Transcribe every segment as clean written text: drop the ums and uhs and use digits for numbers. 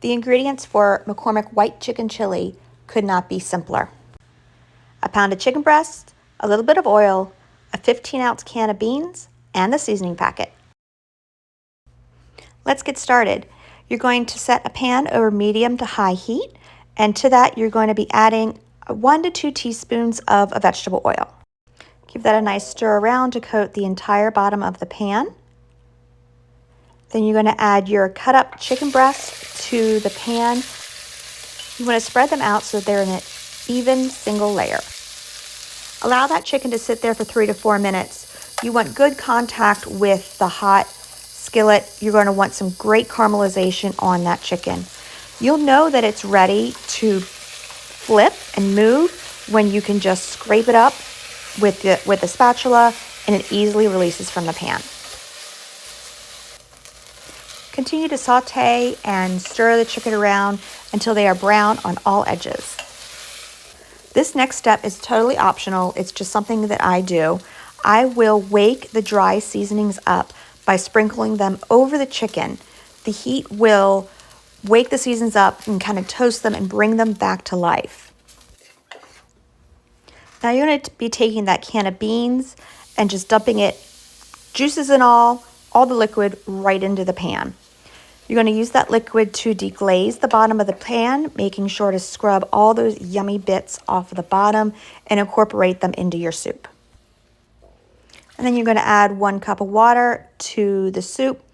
The ingredients for McCormick white chicken chili could not be simpler. A pound of chicken breast, a little bit of oil, a 15-ounce can of beans, and the seasoning packet. Let's get started. You're going to set a pan over medium to high heat, and to that you're going to be adding 1 to 2 teaspoons of a vegetable oil. Give that a nice stir around to coat the entire bottom of the pan. Then you're going to add your cut up chicken breasts to the pan. You want to spread them out so that they're in an even single layer. Allow that chicken to sit there for 3 to 4 minutes. You want good contact with the hot skillet. You're going to want some great caramelization on that chicken. You'll know that it's ready to flip and move when you can just scrape it up with the spatula and it easily releases from the pan. Continue to saute and stir the chicken around until they are brown on all edges. This next step is totally optional. It's just something that I do. I will wake the dry seasonings up by sprinkling them over the chicken. The heat will wake the seasonings up and kind of toast them and bring them back to life. Now you're going to be taking that can of beans and just dumping it, juices and all the liquid right into the pan. You're going to use that liquid to deglaze the bottom of the pan, making sure to scrub all those yummy bits off of the bottom and incorporate them into your soup. And then you're going to add 1 cup of water to the soup,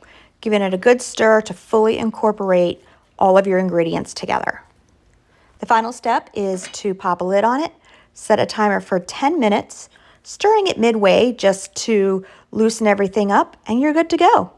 giving it a good stir to fully incorporate all of your ingredients together. The final step is to pop a lid on it, set a timer for 10 minutes, stirring it midway just to loosen everything up, and you're good to go.